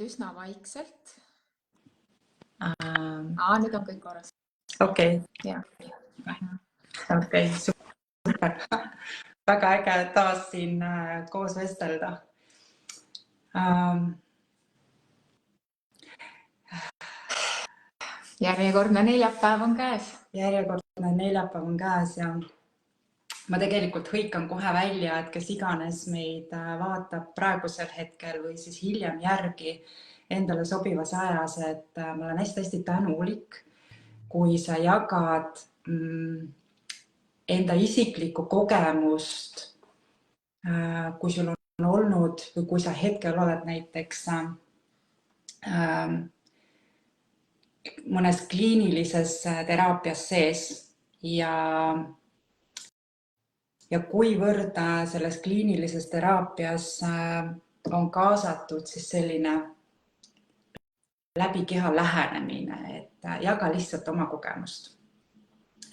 üsna vaikselt. Nüüd on kõik korras. Okei. Okei, super. Väga äge taas siin koos vestelda. Järjekordne neljapäev on käes. Järjekordne neljapäev on käes ja ma tegelikult hõikan kohe välja, et kes iganes meid vaatab praegusel hetkel või siis hiljem järgi endale sobivas ajas, et ma olen hästi tänulik, kui sa jagad enda isiklikku kogemust, kui sul on olnud või kui sa hetkel oled näiteks mõnes kliinilises teraapias sees ja kuivõrd selles kliinilises teraapias on kaasatud siis selline läbi keha lähenemine, et jaga lihtsalt oma kogemust,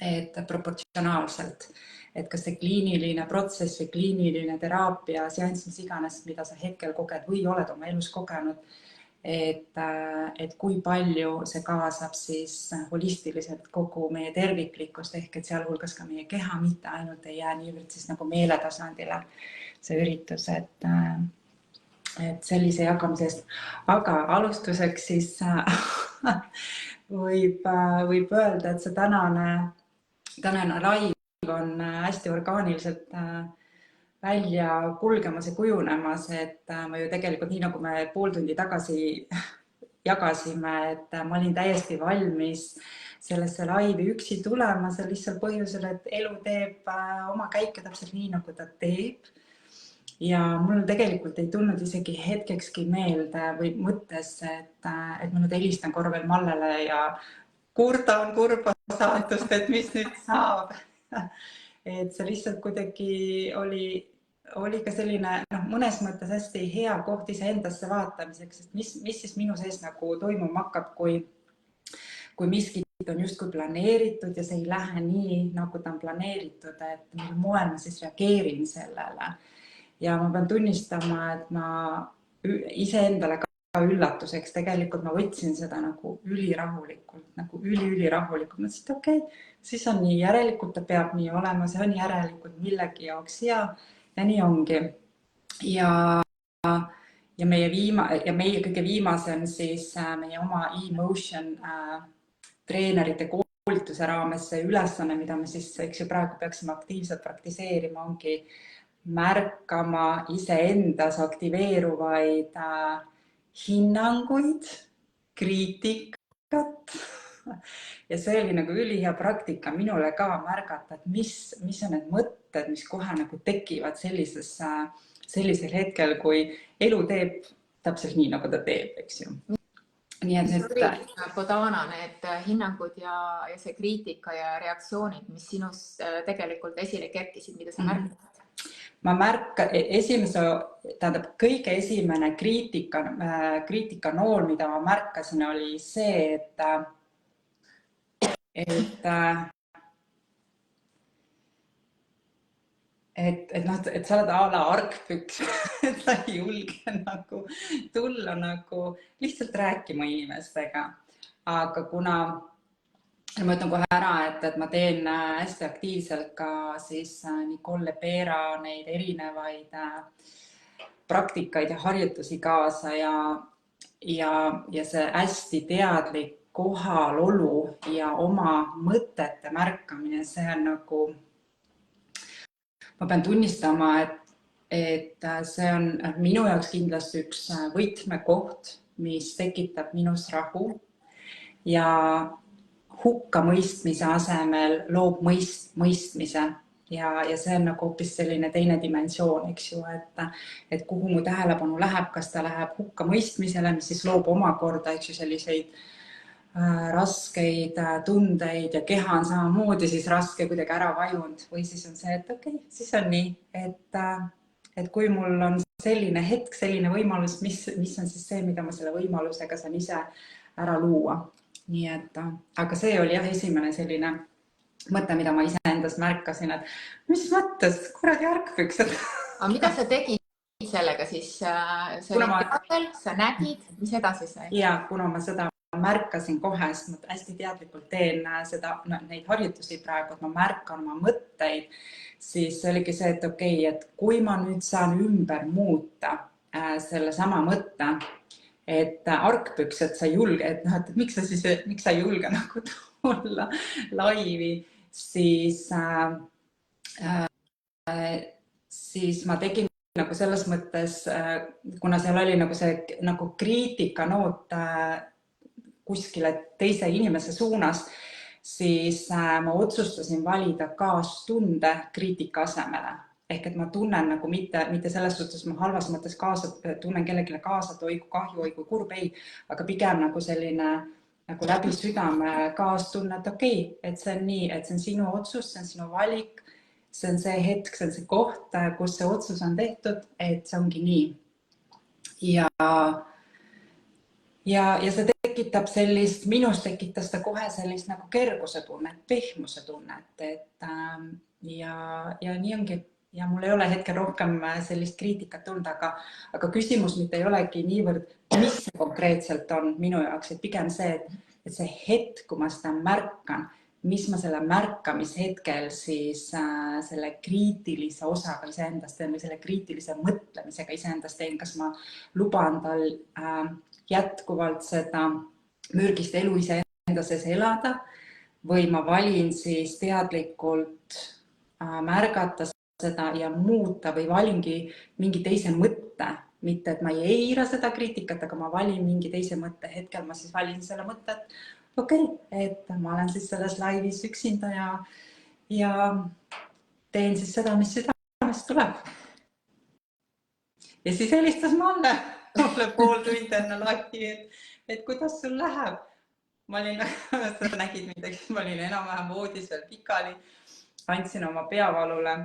et proportsionaalselt, et kas see kliiniline protsess või kliiniline teraapia, seanss, mis iganes, mida sa hetkel koged või oled oma elus kogenud, et kui palju see kaasab siis holistiliselt kogu meie terviklikkust ehk et sealhulgas ka meie keha, mitte ainult ei jää niivõrd siis nagu meeletasandile see üritus, et sellise jagamisest. Aga alustuseks siis võib öelda, et see tänane live on hästi orgaaniliselt välja kulgemas ja kujunemas, et ma ju tegelikult nii nagu me pool tundi tagasi jagasime, et ma olin täiesti valmis sellesse laivi üksi tulema, see lihtsalt põhjusel, et elu teeb oma käike täpselt nii, nagu ta teeb. Ja mul tegelikult ei tulnud isegi hetkekski meelde või mõttes, et ma nüüd helistan korra veel Mallele ja kurdan kurba saatust, et mis nüüd saab. Et see lihtsalt kuidagi oli ka selline mõnes mõttes hästi hea koht iseendasse vaatamiseks, et mis siis minu sees nagu toimuma hakkab, kui miskit on justkui planeeritud ja see ei lähe nii, nagu ta on planeeritud, et mil moel ma siis reageerin sellele. Ja ma pean tunnistama, et ma iseendale ka üllatuseks tegelikult ma võtsin seda nagu ülirahulikult, nagu ülirahulikult. Mõtlesin, et okei, siis on nii, järelikult ta peab nii olema, see on järelikult millegi jaoks hea ja nii ongi. Ja meie kõige viimasem siis meie oma e-motion treenerite koolituse raames see ülesanne, mida me siis praegu peaksime aktiivselt praktiseerima, ongi märkama iseendas aktiveeruvaid hinnanguid, kriitikat ja see oli nagu ülihea praktika minule ka märgata, et mis on need mõtted, mis kohe nagu tekivad sellisel hetkel, kui elu teeb täpselt nii, nagu ta teeb, eks ju. Nii et nüüd Bodana, need hinnangud ja see kriitika ja reaktsioonid, mis sinus tegelikult esile kerkisid, mida sa märkad? Ma kõige esimene kriitika nool, mida ma märkasin, oli see, et sa oled a la argpüks, et sa ei julge nagu tulla nagu lihtsalt rääkima inimestega. Aga kuna ma ütlen kohe ära, et ma teen hästi aktiivselt ka siis Nicole Lepera neid erinevaid praktikaid ja harjutusi kaasa ja see hästi teadlik kohalolu ja oma mõtete märkamine, see on nagu, ma pean tunnistama, et see on minu jaoks kindlasti üks võtmekoht, mis tekitab minus rahu ja hukkamõistmise asemel loob mõistmise ja see on nagu hoopis selline teine dimensioon, eks ju, et kuhu mu tähelepanu läheb, kas ta läheb hukkamõistmisele, mis siis loob omakorda, eks ju, selliseid raskeid tundeid ja keha on samamoodi siis raske kuidagi ära vajunud või siis on see, et okei, siis on nii, et kui mul on selline hetk, selline võimalus, mis on siis see, mida ma selle võimalusega saan ise ära luua. Nii et, aga see oli jah esimene selline mõte, mida ma iseendas märkasin, et mis mõttes, kuradi argpüksed. Aga mida sa tegid sellega siis, sa Kuna olid ma- teadvel, sa nägid, mis edasi sai? ja kuna ma seda märkasin kohe, sest ma hästi teadlikult teen seda, neid harjutusi praegu, et ma märkan oma mõtteid, siis oligi see, et okei, et kui ma nüüd saan ümber muuta selle sama mõtte, et argpüksed sa ei julge, et noh, et miks sa ei julge nagu tulla laivi, siis ma tegin nagu selles mõttes, kuna seal oli nagu see nagu kriitikanoot kuskile teise inimese suunas, siis ma otsustasin valida kaastunde kriitika asemele. Ehk et ma tunnen nagu mitte selles suhtes, ma halvas mõttes tunnen kellelegi kaasa, et oi kui kahju, oi kui kurb, ei, aga pigem nagu selline nagu läbi südame kaastunne, et okei, et see on nii, et see on sinu otsus, see on sinu valik, see on see hetk, see on see koht, kus see otsus on tehtud, et see ongi nii. Ja see tekitab sellist, minus tekitas ta kohe sellist nagu kerguse tunnet, pehmuse tunnet, ja nii ongi. Ja mul ei ole hetkel rohkem sellist kriitikat tulnud, aga küsimus mitte ei olegi niivõrd, mis see konkreetselt on minu jaoks, et pigem see, et see hetk, kui ma seda märkan, mis ma selle märkamishetkel siis selle kriitilise osaga iseendast teen või selle kriitilise mõtlemisega iseendast teen, kas ma luban tal jätkuvalt seda mürgist elu iseenda sees elada või ma valin siis teadlikult märgata seda ja muuta või valingi mingi teise mõtte, mitte et ma ei eira seda kriitikat, aga ma valin mingi teise mõtte. Hetkel ma siis valin selle mõtte, et okei, et ma olen siis selles laivis üksinda ja teen siis seda, mis südamest tuleb. Ja siis helistas mulle pool tundi enne laivi, et kuidas sul läheb. Ma olin, sa nägid mind, ma olin enam-vähem voodis veel pikali, andsin oma peavalule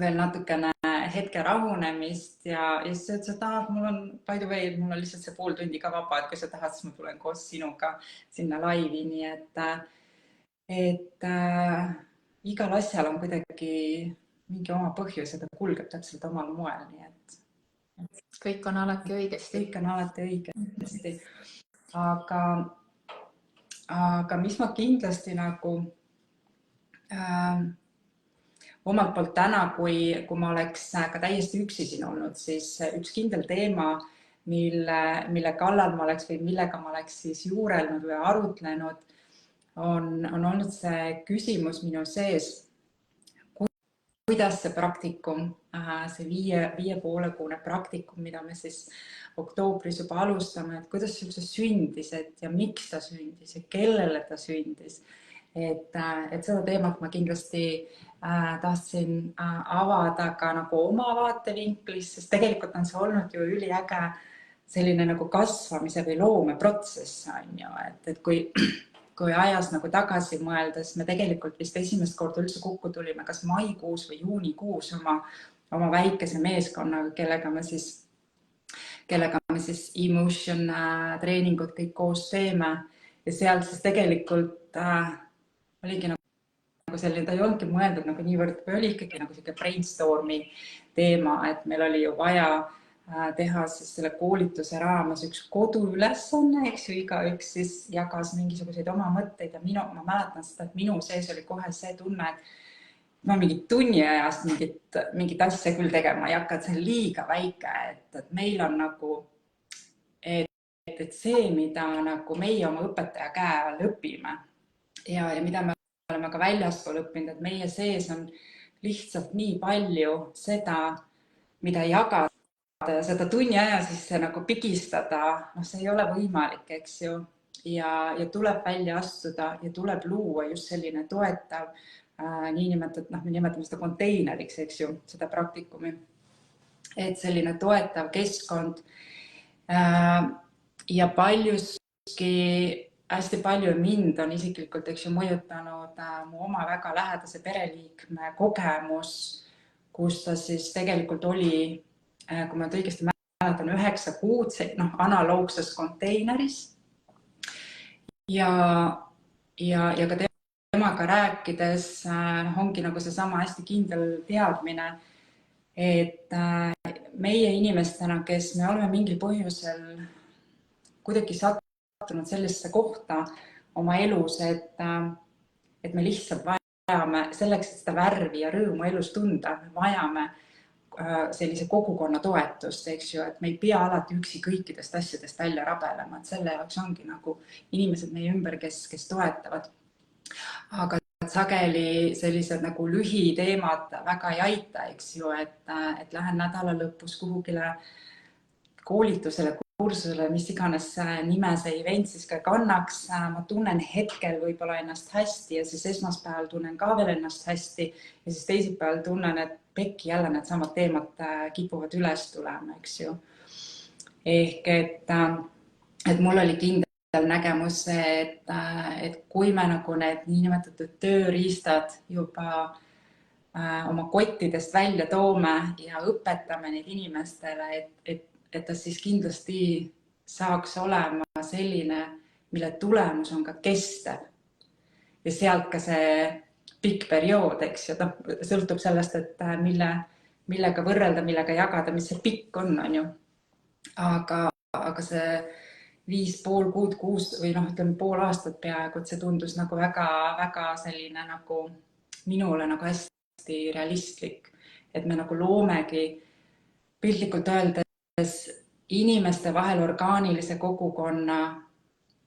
veel natukene hetke rahunemist ja siis ütles, et mul on, by the way, mul on lihtsalt see pool tundi ka vaba, et kui sa tahad, siis ma tulen koos sinuga sinna laivi, nii et igal asjal on kuidagi mingi oma põhjus ja ta kulgeb täpselt omal moel, nii et kõik on alati õigesti. Kõik on alati õigesti. Aga mis ma kindlasti nagu omalt poolt täna, kui ma oleks ka täiesti üksi siin olnud, siis üks kindel teema, mille kallal ma oleks või millega ma oleks siis juurelnud või arutlenud, on olnud see küsimus minu sees, kuidas see praktikum, see 5,5-kuune praktikum, mida me siis oktoobris juba alustame, et kuidas see üldse sündis ja miks ta sündis ja kellele ta sündis. Et seda teemat ma kindlasti tahtsin avada ka nagu oma vaatevinklis, sest tegelikult on see olnud ju üliäge selline nagu kasvamise või loomeprotsess, on ju, et kui ajas nagu tagasi mõeldes, me tegelikult vist esimest korda üldse kokku tulime kas maikuus või juunikuus oma väikese meeskonnaga, kellega me siis emotion treeningud kõik koos teeme ja seal siis tegelikult oligi nagu selline, ta ei olnudki mõeldud nagu niivõrd, või oli ikkagi nagu selline brainstormi teema, et meil oli ju vaja teha siis selle koolituse raames üks koduülesanne, eks ju, igaüks siis jagas mingisuguseid oma mõtteid ja ma mäletan seda, et minu sees oli kohe see tunne, et ma mingit tunni ajast mingit asja küll tegema ei hakka, et see on liiga väike, et meil on nagu, et see, mida nagu meie oma õpetaja käe all õpime ja mida me oleme ka väljaspool õppinud, et meie sees on lihtsalt nii palju seda, mida jagada ja seda tunni aja sisse nagu pigistada, see ei ole võimalik, eks ju, ja tuleb välja astuda ja tuleb luua just selline toetav niinimetatud, me nimetame seda konteineriks, eks ju, seda praktikumi, et selline toetav keskkond ja paljuski hästi palju mind on isiklikult, eks ju, mõjutanud mu oma väga lähedase pereliikme kogemus, kus ta siis tegelikult oli, kui ma õigesti mäletan, 9 kuud analoogses konteineris ja ka temaga rääkides ongi nagu seesama hästi kindel teadmine, et meie inimestena, kes me oleme mingil põhjusel kuidagi sattunud sellisesse kohta oma elus, et me lihtsalt vajame selleks, et seda värvi ja rõõmu elus tunda, vajame sellise kogukonna toetust, eks ju, et me ei pea alati üksi kõikidest asjadest välja rabelema, et selle jaoks ongi nagu inimesed meie ümber, kes toetavad. Aga sageli sellised nagu lühiteemad väga ei aita, eks ju, et lähen nädala lõpus kuhugile koolitusele, kursusele, mis iganes nime see event siis ka kannaks. Ma tunnen hetkel võib-olla ennast hästi ja siis esmaspäeval tunnen ka veel ennast hästi ja siis teisipäeval tunnen, et pekki jälle need samad teemad kipuvad üles tulema, eks ju. Ehk et mul oli kindel nägemus see, et kui me nagu need niinimetatud tööriistad juba oma kottidest välja toome ja õpetame neid inimestele, et ta siis kindlasti saaks olema selline, mille tulemus on ka kestev. Ja sealt ka see pikk periood, eks ju, sõltub sellest, et millega võrrelda, millega jagada, mis see pikk on ju. Aga see 5,5 kuud, 6 või ütleme pool aastat peaaegu, et see tundus nagu väga selline nagu minule nagu hästi realistlik, et me nagu loomegi piltlikult öeldes inimeste vahel orgaanilise kogukonna,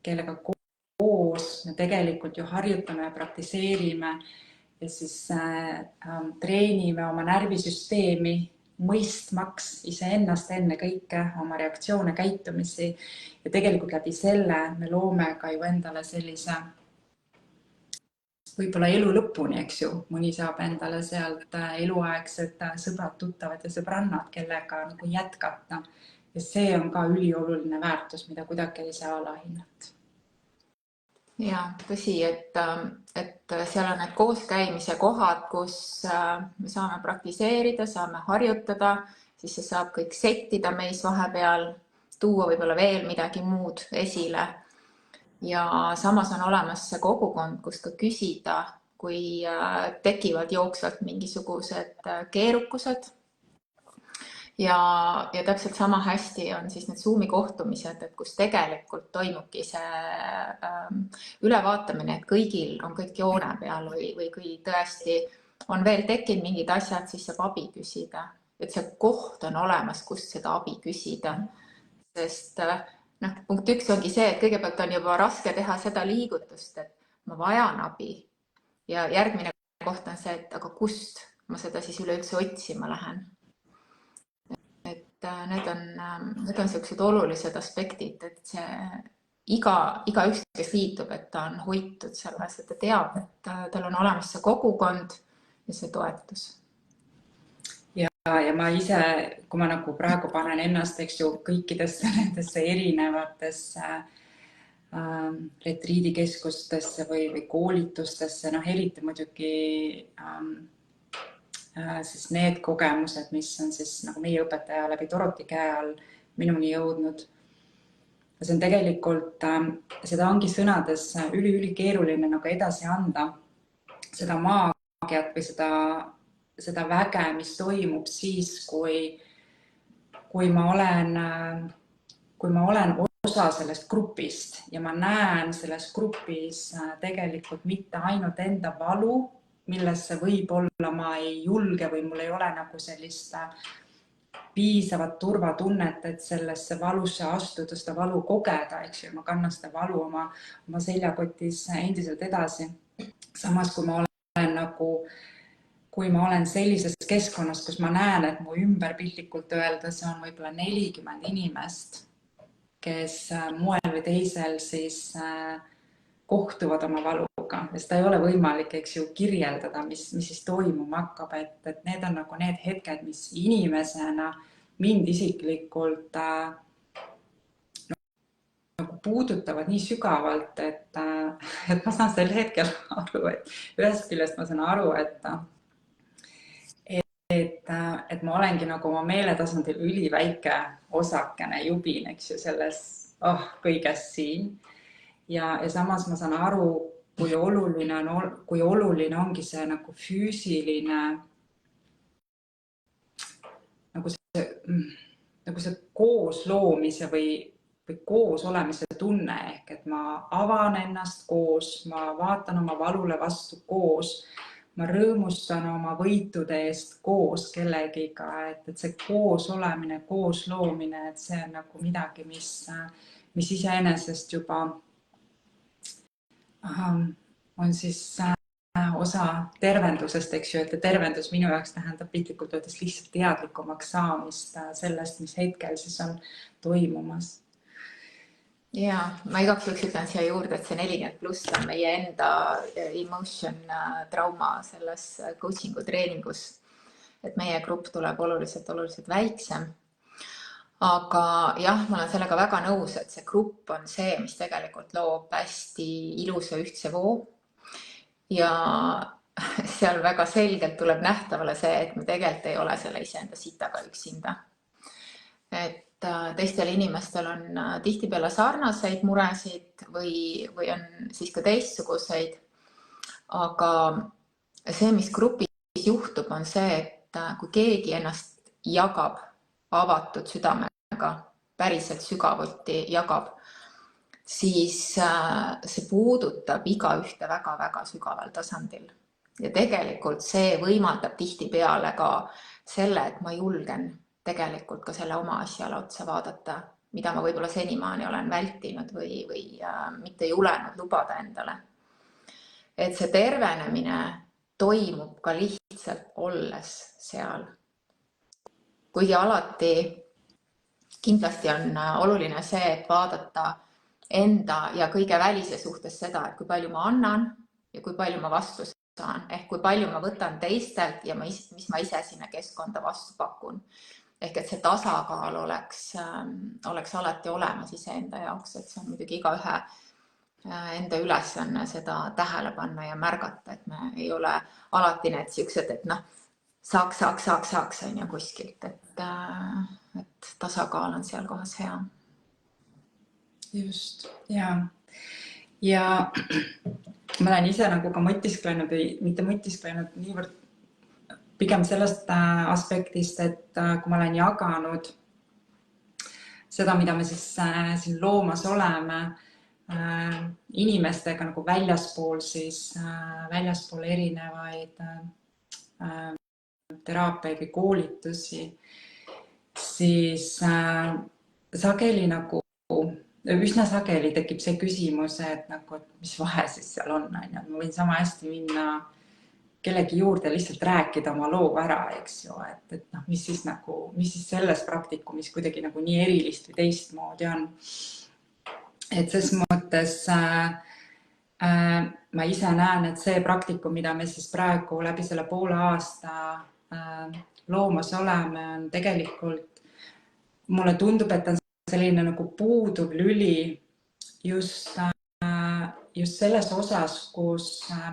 kellega koos me tegelikult ju harjutame ja praktiseerime ja siis treenime oma närvisüsteemi mõistmaks iseennast enne kõike, oma reaktsioone, käitumisi ja tegelikult läbi selle me loome ka ju endale sellise võib-olla elu lõpuni, eks ju, mõni saab endale sealt eluaegsed sõbrad, tuttavad ja sõbrannad, kellega nagu jätkata. Ja see on ka ülioluline väärtus, mida kuidagi ei saa alahinnata. Ja, tõsi, et seal on need kooskäimise kohad, kus me saame praktiseerida, saame harjutada, siis see saab kõik settida meis vahepeal, tuua võib-olla veel midagi muud esile. Ja samas on olemas see kogukond, kus ka küsida, kui tekivad jooksvalt mingisugused keerukused. Ja täpselt sama hästi on siis need Zoomi kohtumised, et kus tegelikult toimubki see ülevaatamine, et kõigil on kõik joone peal või kui tõesti on veel tekkinud mingid asjad, siis saab abi küsida. Et see koht on olemas, kust seda abi küsida. Sest punkt 1 ongi see, et kõigepealt on juba raske teha seda liigutust, et ma vajan abi. Ja järgmine koht on see, et aga kust ma seda siis üleüldse otsima lähen. Et need on sellised olulised aspektid, et see igaüks, kes liitub, et ta on hoitud selles, et ta teab, et tal on olemas see kogukond ja see toetus. Ja ma ise, kui ma nagu praegu panen ennast, eks ju, kõikidesse nendesse erinevatesse retriidikeskustesse või koolitustesse, eriti muidugi siis need kogemused, mis on siis nagu meie õpetaja läbi Doroti käe all minuni jõudnud. See on tegelikult, seda ongi sõnades üli-keeruline nagu edasi anda, seda maagiat või seda väge, mis toimub siis, kui ma olen osa sellest grupist ja ma näen selles grupis tegelikult mitte ainult enda valu, millesse võib-olla ma ei julge või mul ei ole nagu sellist piisavat turvatunnet, et sellesse valusse astuda, seda valu kogeda, eks ju, ma kannan seda valu oma seljakotis endiselt edasi. Samas, kui ma olen sellises keskkonnas, kus ma näen, et mu ümber piltlikult öeldes on võib-olla 40 inimest, kes moel või teisel siis kohtuvad oma valuga, ja seda ei ole võimalik, eks ju, kirjeldada, mis siis toimuma hakkab, et need on nagu need hetked, mis inimesena mind isiklikult nagu puudutavad nii sügavalt, et ma saan sel hetkel aru, et ühest küljest ma saan aru, et ma olengi nagu oma meeletasandil üliväike osakene jubin, eks ju, selles kõiges siin. Ja samas ma saan aru, kui oluline ongi see nagu füüsiline, nagu see nagu see koos loomise või koos olemise tunne, ehk et ma avan ennast koos, ma vaatan oma valule vastu koos, ma rõõmustan oma võitude eest koos kellegiga, et see koos olemine, koos loomine, et see on nagu midagi, mis iseenesest juba on siis osa tervendusest, eks ju, et tervendus minu jaoks tähendab piltlikult öeldes lihtsalt teadlikumaks saamist sellest, mis hetkel siis on toimumas. Ja ma igaks juhuks ütlen siia juurde, et see 40+ on meie enda emotion trauma selles coachingu treeningus, et meie grupp tuleb oluliselt väiksem. Aga jah, ma olen sellega väga nõus, et see grupp on see, mis tegelikult loob hästi ilusa ühtse voo. Ja seal väga selgelt tuleb nähtavale see, et me tegelikult ei ole selle iseenda sitaga üksinda. Et teistel inimestel on tihtipeale sarnaseid muresid või on siis ka teistsuguseid. Aga see, mis grupis juhtub, on see, et kui keegi ennast jagab avatud südamega, päriselt sügavuti jagab, siis see puudutab igaühte väga-väga sügaval tasandil. Ja tegelikult see võimaldab tihtipeale ka selle, et ma julgen tegelikult ka selle oma asjale otsa vaadata, mida ma võib-olla senimaani olen vältinud või mitte julenud lubada endale. Et see tervenemine toimub ka lihtsalt olles seal. Kuigi alati kindlasti on oluline see, et vaadata enda ja kõige välise suhtes seda, et kui palju ma annan ja kui palju ma vastu saan. Ehk kui palju ma võtan teistelt ja mis ma ise sinna keskkonda vastu pakun. Ehk et see tasakaal oleks alati olemas iseenda jaoks, et see on muidugi igaühe enda ülesanne seda tähele panna ja märgata, et me ei ole alati need siuksed, et saaks on ju kuskilt, et tasakaal on seal kohas hea. Just, ja ma olen ise nagu ka mõtisklenud või mitte mõtisklenud niivõrd pigem sellest aspektist, et kui ma olen jaganud seda, mida me siis siin loomas oleme inimestega nagu väljaspool erinevaid teraapiaid või koolitusi, siis sageli nagu üsna sageli tekib see küsimus, et nagu, mis vahe siis seal on. Ma võin sama hästi minna kellegi juurde lihtsalt rääkida oma loo ära, eks ju, et mis siis selles praktikumis kuidagi nagu nii erilist või teistmoodi on. Et ses mõttes ma ise näen, et see praktikum, mida me siis praegu läbi selle poole aasta loomas oleme, on tegelikult, mulle tundub, et on selline nagu puuduv lüli just selles osas, kus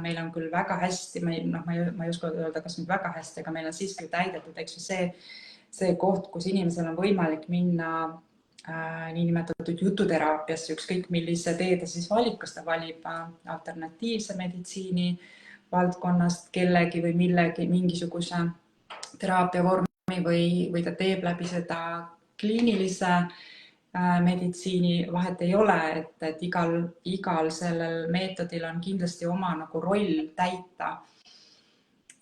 meil on küll väga hästi, ma ei oska öelda, kas nüüd väga hästi, aga meil on siiski täidetud, eks ju, see koht, kus inimesel on võimalik minna niinimetatud jututeraapiasse, ükskõik millise tee ta siis valib, kas ta valib alternatiivse meditsiini valdkonnast kellegi või mingisuguse teraapiavormi või ta teeb läbi seda kliinilise meditsiini, vahet ei ole, et igal sellel meetodil on kindlasti oma nagu roll täita.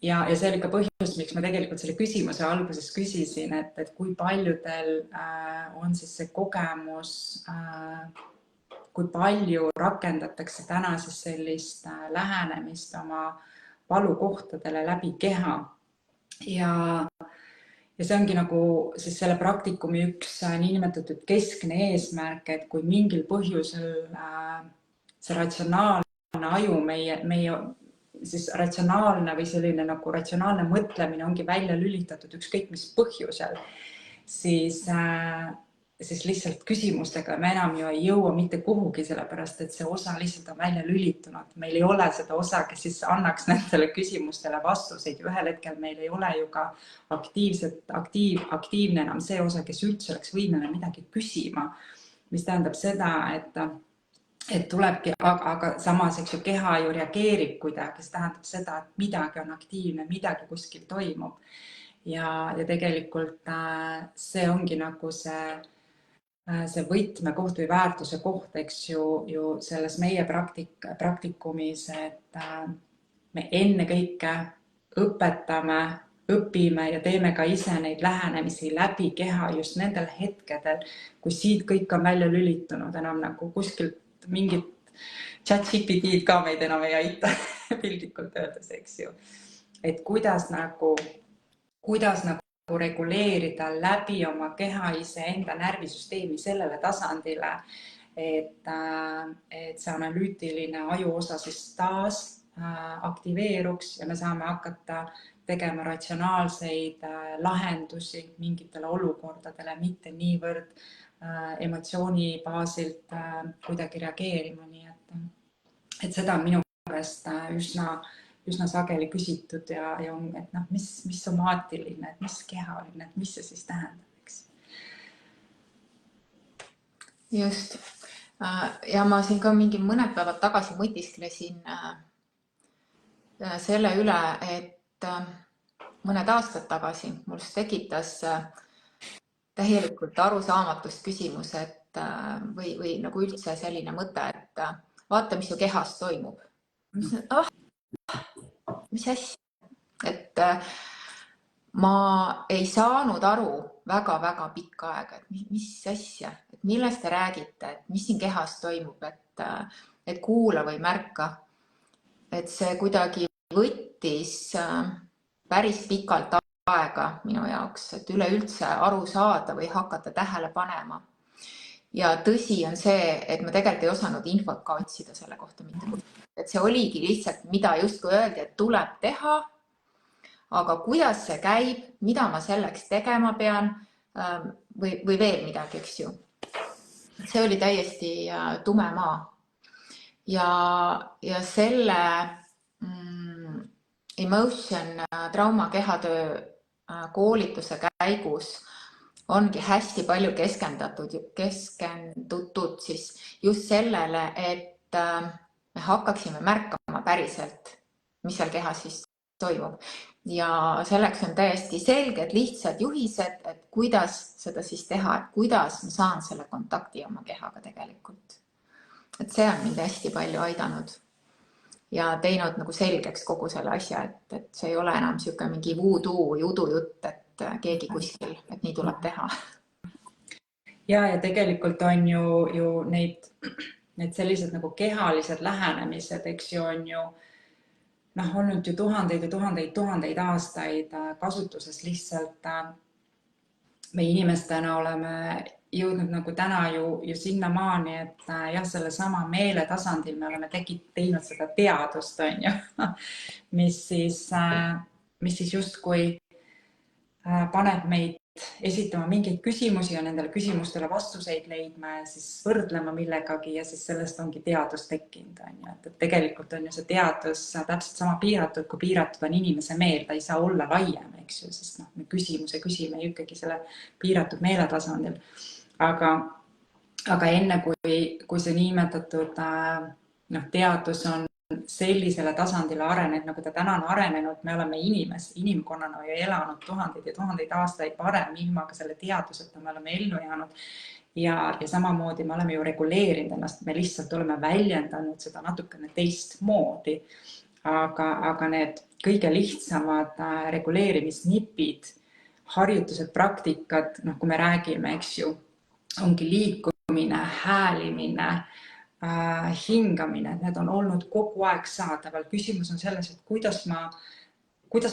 Ja see oli ka põhjus, miks ma tegelikult selle küsimuse alguses küsisin, et kui paljudel on siis see kogemus, kui palju rakendatakse täna siis sellist lähenemist oma valukohtadele läbi keha. Ja see ongi nagu siis selle praktikumi üks niinimetatud keskne eesmärk, et kui mingil põhjusel see ratsionaalne aju, meie siis ratsionaalne või selline nagu ratsionaalne mõtlemine ongi välja lülitatud ükskõik mis põhjusel, siis lihtsalt küsimustega me enam ju ei jõua mitte kuhugi, sellepärast et see osa lihtsalt on välja lülitunud. Meil ei ole seda osa, kes siis annaks nendele küsimustele vastuseid. Ühel hetkel meil ei ole ju ka aktiivne enam see osa, kes üldse oleks võimeline midagi küsima, mis tähendab seda, et tulebki, aga samas eks ju keha ju reageerib kuidagi, see tähendab seda, et midagi on aktiivne, midagi kuskil toimub. ja tegelikult see ongi nagu see võtmekoht või väärtuse koht, eks ju selles meie praktikumis, et me ennekõike õpetame, õpime ja teeme ka ise neid lähenemisi läbi keha just nendel hetkedel, kui siit kõik on välja lülitunud, enam nagu kuskilt mingit ChatGPT-d ka meid enam ei aita piltlikult öeldes, eks ju. Et kuidas nagu reguleerida läbi oma keha iseenda närvisüsteemi sellele tasandile, et see analüütiline ajuosa siis taas aktiveeruks ja me saame hakata tegema ratsionaalseid lahendusi mingitele olukordadele, mitte niivõrd emotsiooni baasilt kuidagi reageerima. Nii et seda on minu käest üsna sageli küsitud ja on, et noh, mis somaatiline, et mis kehaline, et mis see siis tähendab, eks? Just. Ja ma siin ka mingi mõned päevad tagasi mõtisklesin selle üle, et mõned aastad tagasi mul tekitas täielikult arusaamatust küsimus, et või nagu üldse selline mõte, et vaata, mis su kehas toimub. Mis asja? Et ma ei saanud aru väga-väga pikka aega, et mis asja, et millest te räägite, et mis siin kehas toimub, et kuula või märka. Et see kuidagi võttis päris pikalt aega minu jaoks, et üleüldse aru saada või hakata tähele panema. Ja tõsi on see, et ma tegelikult ei osanud infot ka otsida selle kohta mitte. Et see oligi lihtsalt, mida justkui öeldi, et tuleb teha, aga kuidas see käib, mida ma selleks tegema pean või veel midagi, eks ju. See oli täiesti tume maa. Ja selle emotion trauma kehatöö koolituse käigus ongi hästi palju keskendutud siis just sellele, et me hakkaksime märkama päriselt, mis seal kehas siis toimub. Ja selleks on täiesti selged, lihtsad juhised, et kuidas seda siis teha, et kuidas ma saan selle kontakti oma kehaga tegelikult. Et see on mind hästi palju aidanud ja teinud nagu selgeks kogu selle asja, et see ei ole enam siuke mingi voodoo või udujutt, et keegi kuskil, et nii tuleb teha. Ja tegelikult on ju need sellised nagu kehalised lähenemised, eks ju, on ju olnud ju tuhandeid aastaid kasutuses, lihtsalt me inimestena oleme jõudnud nagu täna ju sinnamaani, et jah, selle sama meele tasandil me oleme teinud seda teadust, on ju, mis siis justkui paneb meid esitama mingeid küsimusi ja nendele küsimustele vastuseid leidma ja siis võrdlema millegagi ja siis sellest ongi teadus tekkinud, on ju, et tegelikult on ju see teadus täpselt sama piiratud, kui piiratud on inimese meel, ta ei saa olla laiem, eks ju, sest me küsime ikkagi selle piiratud meele tasandil. Aga enne kui see niimetatud teadus on sellisele tasandile arenenud, nagu ta täna on arenenud, me oleme inimkonnana ju elanud tuhandeid ja tuhandeid aastaid varem ilma ka selle teaduseta, me oleme ellu jäänud ja samamoodi me oleme ju reguleerinud ennast, me lihtsalt oleme väljendanud seda natukene teistmoodi, aga need kõige lihtsamad reguleerimisnipid, harjutused, praktikad, kui me räägime, eks ju, ongi liikumine, häälimine, hingamine, need on olnud kogu aeg saadaval. Küsimus on selles, et kuidas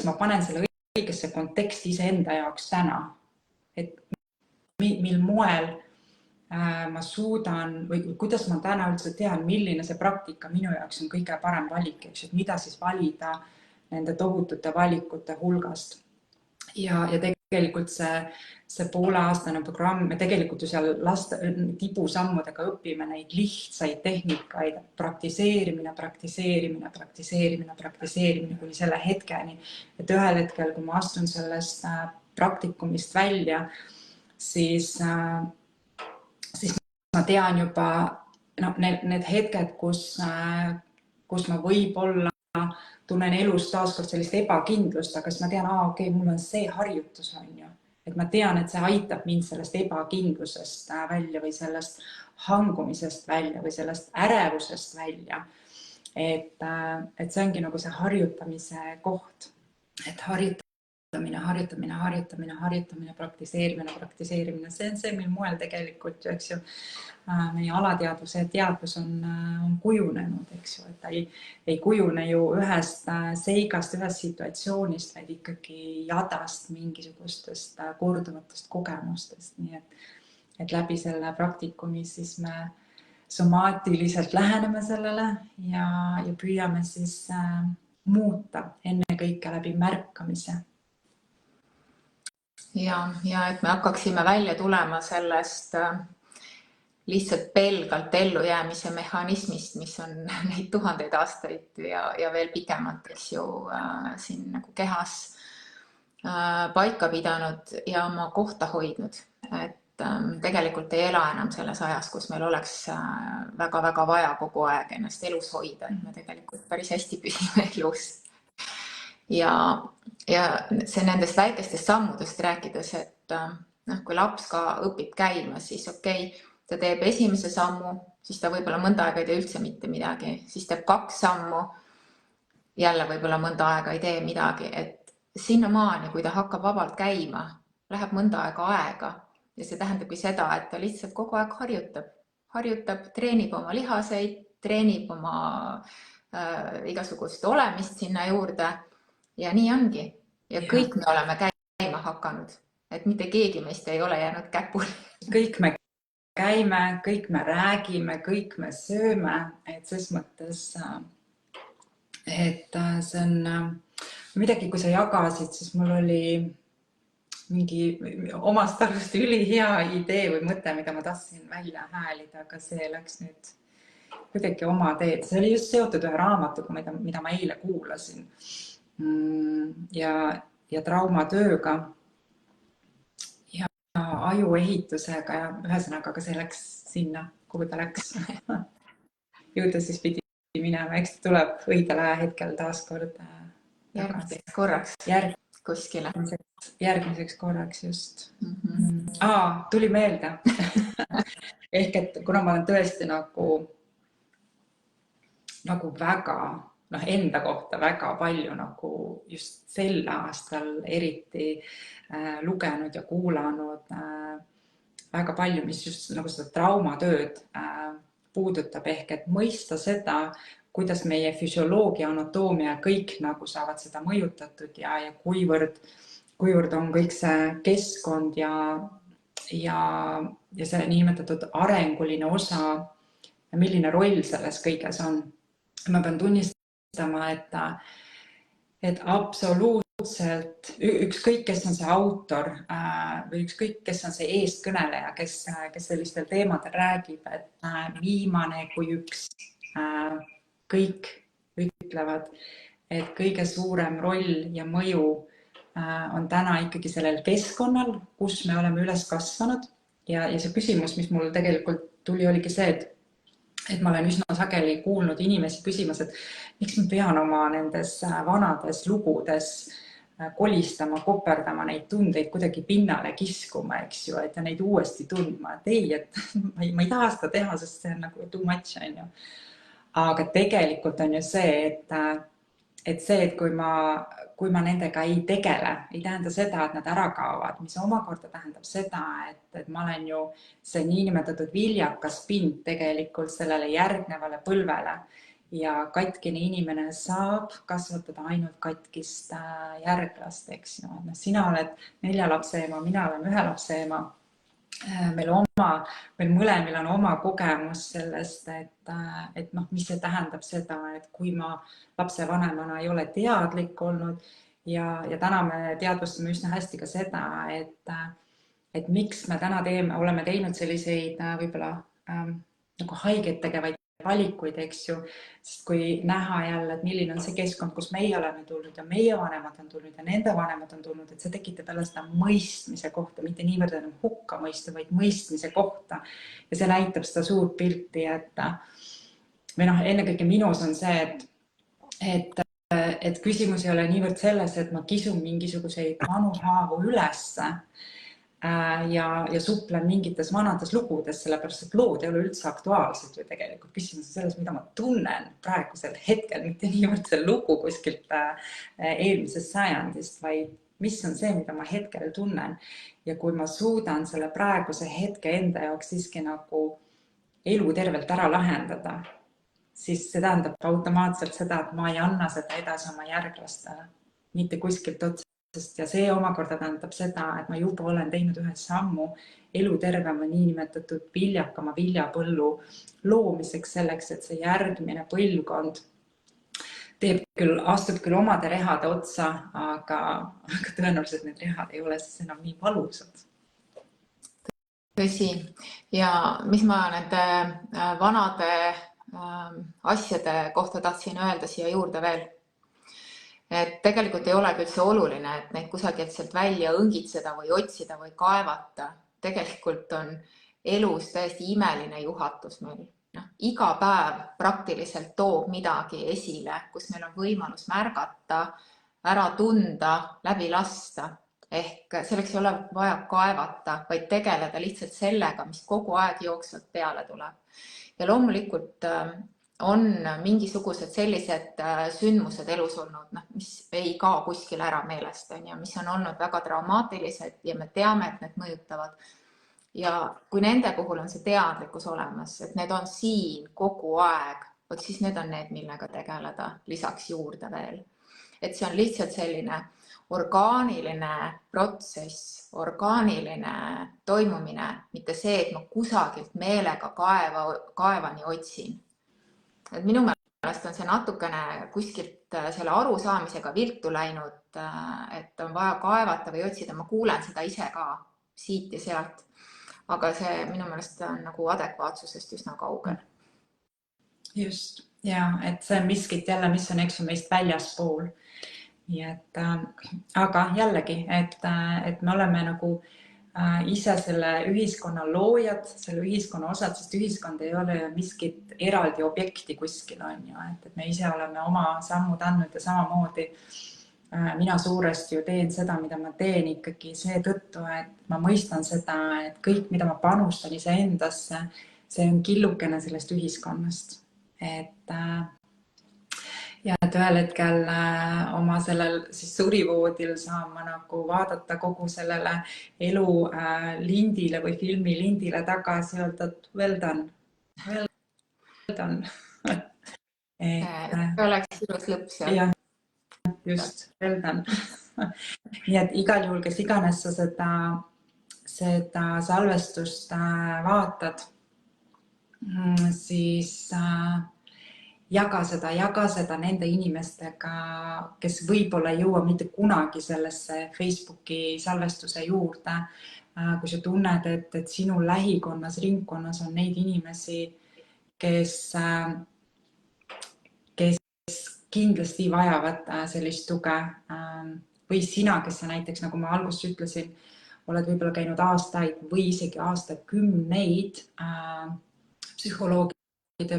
ma panen selle õigesse konteksti iseenda jaoks täna, et mil moel ma suudan või kuidas ma täna üldse tean, milline see praktika minu jaoks on kõige parem valik, eks, et mida siis valida nende tohutute valikute hulgast. Ja tegelikult see pooleaastane programm, me tegelikult ju seal tibusammudega õpime neid lihtsaid tehnikaid, praktiseerimine kuni selle hetkeni, et ühel hetkel, kui ma astun sellest praktikumist välja, siis ma tean juba need hetked, kus ma võib-olla tunnen elus taaskord sellist ebakindlust, aga siis ma tean, okei, mul on see harjutus, on ju. Et ma tean, et see aitab mind sellest ebakindlusest välja või sellest hangumisest välja või sellest ärevusest välja. Et see ongi nagu see harjutamise koht, et harjutamine, praktiseerimine, see on see, mil moel tegelikult ju, eks ju, meie alateadvuse teadvus on kujunenud, eks ju, et ta ei kujune ju ühest seigast, ühest situatsioonist, vaid ikkagi jadast mingisugustest korduvatest kogemustest, nii et läbi selle praktikumi siis me somaatiliselt läheneme sellele ja püüame siis muuta ennekõike läbi märkamise. Ja et me hakkaksime välja tulema sellest lihtsalt pelgalt ellujäämise mehhanismist, mis on neid tuhandeid aastaid ja veel pikemalt, eks ju, siin nagu kehas paika pidanud ja oma kohta hoidnud. Et tegelikult ei ela enam selles ajas, kus meil oleks väga-väga vaja kogu aeg ennast elus hoida, et me tegelikult päris hästi püsime elus. Ja see nendest väikestest sammudest rääkides, et kui laps ka õpib käima, siis okei, ta teeb esimese sammu, siis ta võib-olla mõnda aega ei tee üldse mitte midagi, siis teeb 2 sammu, jälle võib-olla mõnda aega ei tee midagi, et sinnamaani, kui ta hakkab vabalt käima, läheb mõnda aega ja see tähendabki seda, et ta lihtsalt kogu aeg harjutab, treenib oma lihaseid, treenib oma igasugust olemist sinna juurde ja nii ongi. Ja kõik me oleme käima hakanud, et mitte keegi meist ei ole jäänud käpuli. Kõik me käime, kõik me räägime, kõik me sööme, et ses mõttes, et see on midagi, kui sa jagasid, siis mul oli mingi omast arvust ülihea idee või mõte, mida ma tahtsin välja häälida, aga see läks nüüd kuidagi oma teed. See oli just seotud ühe raamatuga, mida ma eile kuulasin ja traumatööga ja ajuehitusega ja ühesõnaga, aga see läks sinna, kuhu ta läks. Jõuda siis pidi minema, eks tuleb õigel ajahetkel taaskord järgmiseks korraks kuskile. Järgmiseks korraks just. Tuli meelde. Ehk et kuna ma olen tõesti nagu väga, enda kohta väga palju nagu just sel aastal eriti lugenud ja kuulanud väga palju, mis just nagu seda traumatööd puudutab, ehk et mõista seda, kuidas meie füsioloogia, anatoomia kõik nagu saavad seda mõjutatud ja kuivõrd on kõik see keskkond ja see niinimetatud arenguline osa, milline roll selles kõiges on. Ma pean tunnistama, et absoluutselt ükskõik, kes on see autor või ükskõik, kes on see eestkõneleja, kes sellistel teemadel räägib, et viimane kui üks kõik ütlevad, et kõige suurem roll ja mõju on täna ikkagi sellel keskkonnal, kus me oleme üles kasvanud ja see küsimus, mis mul tegelikult tuli, oligi see, et ma olen üsna sageli kuulnud inimesi küsimas, et miks ma pean oma nendes vanades lugudes kolistama, koperdama neid tundeid kuidagi pinnale kiskuma, eks ju, et neid uuesti tundma, et ei, et ma ei taha seda teha, sest see on nagu too much, on ju. Aga tegelikult on ju see, et kui ma nendega ei tegele, ei tähenda seda, et nad ära kaovad, mis omakorda tähendab seda, et ma olen ju see niinimetatud viljakas pind tegelikult sellele järgnevale põlvele ja katkine inimene saab kasvatada ainult katkist järglast, eks ju. Sina oled 4 lapse ema, mina olen 1 lapse ema. Meil mõlemil on oma kogemus sellest, et mis see tähendab seda, et kui ma lapsevanemana ei ole teadlik olnud ja täna me teadvustame üsna hästi ka seda, et miks me täna oleme teinud selliseid võib-olla nagu haiget tegevaid valikuid, eks ju, sest kui näha jälle, et milline on see keskkond, kus meie oleme tulnud ja meie vanemad on tulnud ja nende vanemad on tulnud, et see tekitab jälle seda mõistmise kohta, mitte niivõrd enam hukkamõistu, vaid mõistmise kohta. Ja see näitab seda suurt pilti, või ennekõike minus on see, et et küsimus ei ole niivõrd selles, et ma kisun mingisuguseid vanu haavu ülesse ja suplen mingites vanades lugudes, sellepärast et lood ei ole üldse aktuaalsed ju tegelikult. Küsimus on selles, mida ma tunnen praegusel hetkel, mitte niivõrd see lugu kuskilt eelmisest sajandist, vaid mis on see, mida ma hetkel tunnen. Ja kui ma suudan selle praeguse hetke enda jaoks siiski nagu elu tervelt ära lahendada, siis see tähendab automaatselt seda, et ma ei anna seda edasi oma järglastele, mitte kuskilt otsast. Ja see omakorda tähendab seda, et ma juba olen teinud ühe sammu elutervema niinimetatud viljakama viljapõllu loomiseks selleks, et see järgmine põlvkond astub küll omade rehade otsa, aga tõenäoliselt need rehad ei ole siis enam nii valusad. Tõsi. Ja mis ma nende vanade asjade kohta tahtsin öelda siia juurde veel, et tegelikult ei olegi üldse oluline, et neid kusagilt sealt välja õngitseda või otsida või kaevata. Tegelikult on elus täiesti imeline juhatus meil. Iga päev praktiliselt toob midagi esile, kus meil on võimalus märgata, ära tunda, läbi lasta. Ehk selleks ei ole vaja kaevata, vaid tegeleda lihtsalt sellega, mis kogu aeg jooksvalt peale tuleb. Ja loomulikult on mingisugused sellised sündmused elus olnud, mis ei kao kuskile ära meelest, ja mis on olnud väga dramaatilised ja me teame, et need mõjutavad. Ja kui nende puhul on see teadlikkus olemas, et need on siin kogu aeg, siis need on need, millega tegeleda lisaks juurde veel. Et see on lihtsalt selline orgaaniline protsess, orgaaniline toimumine, mitte see, et ma kusagilt meelega kaevani otsin. Et minu meelest on see natukene kuskilt selle arusaamisega viltu läinud, et on vaja kaevata või otsida. Ma kuulen seda ise ka siit ja sealt, aga see minu meelest on nagu adekvaatsusest üsna kaugel. Just, ja, et see on miskit jälle, mis on meist väljaspool. Nii et, aga jällegi, et me oleme nagu ise selle ühiskonna loojad, selle ühiskonna osad, sest ühiskond ei ole miskit eraldi objekti kuskil on ju, et me ise oleme oma sammud andnud ja samamoodi mina suuresti ju teen seda, mida ma teen ikkagi seetõttu, et ma mõistan seda, et kõik, mida ma panustan iseendasse, see on killukene sellest ühiskonnast. Ja et ühel hetkel oma sellel siis surivoodil saan ma nagu vaadata kogu sellele elu lindile või filmi lindile tagasi ja öelda, et well done. Well done. Oleks ilus lõps. Ja, just, well done. Nii et igal juhul, kes iganes sa seda salvestust vaatad, siis jaga seda nende inimestega, kes võib-olla ei jõua mitte kunagi sellesse Facebooki salvestuse juurde. Kui sa tunned, et sinu lähikonnas, ringkonnas on neid inimesi, kes kindlasti vajavad sellist tuge. Või sina, kes sa näiteks, nagu ma alguses ütlesin, oled võib-olla käinud aastaid või isegi aastakümneid psühholoogide,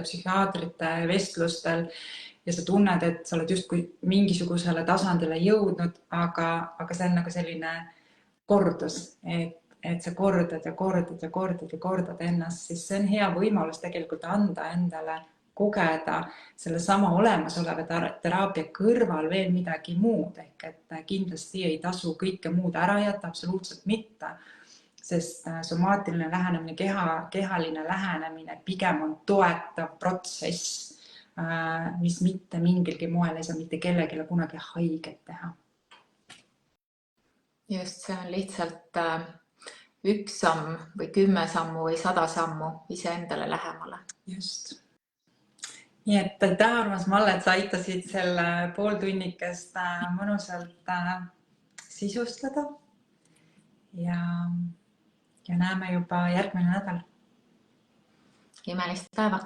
psühhiaatrite vestlustel ja sa tunned, et sa oled justkui mingisugusele tasandile jõudnud, aga see on nagu selline kordus, et sa kordad ja kordad ja kordad ja kordad ennast, siis see on hea võimalus tegelikult anda endale kogeda selle sama olemasoleva teraapia kõrval veel midagi muud, ehk et kindlasti ei tasu kõike muud ära jätta, absoluutselt mitte. Sest somaatiline lähenemine, kehaline lähenemine pigem on toetav protsess, mis mitte mingilgi moel ei saa mitte kellegile kunagi haiget teha. Just, see on lihtsalt üks samm või 10 sammu või 100 sammu iseendale lähemale. Just. Nii et aitäh, armas Malle, et sa aitasid selle pooltunnikest mõnusalt sisustada ja näeme juba järgmine nädal. Imelist päeva.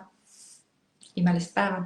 Imelist päeva.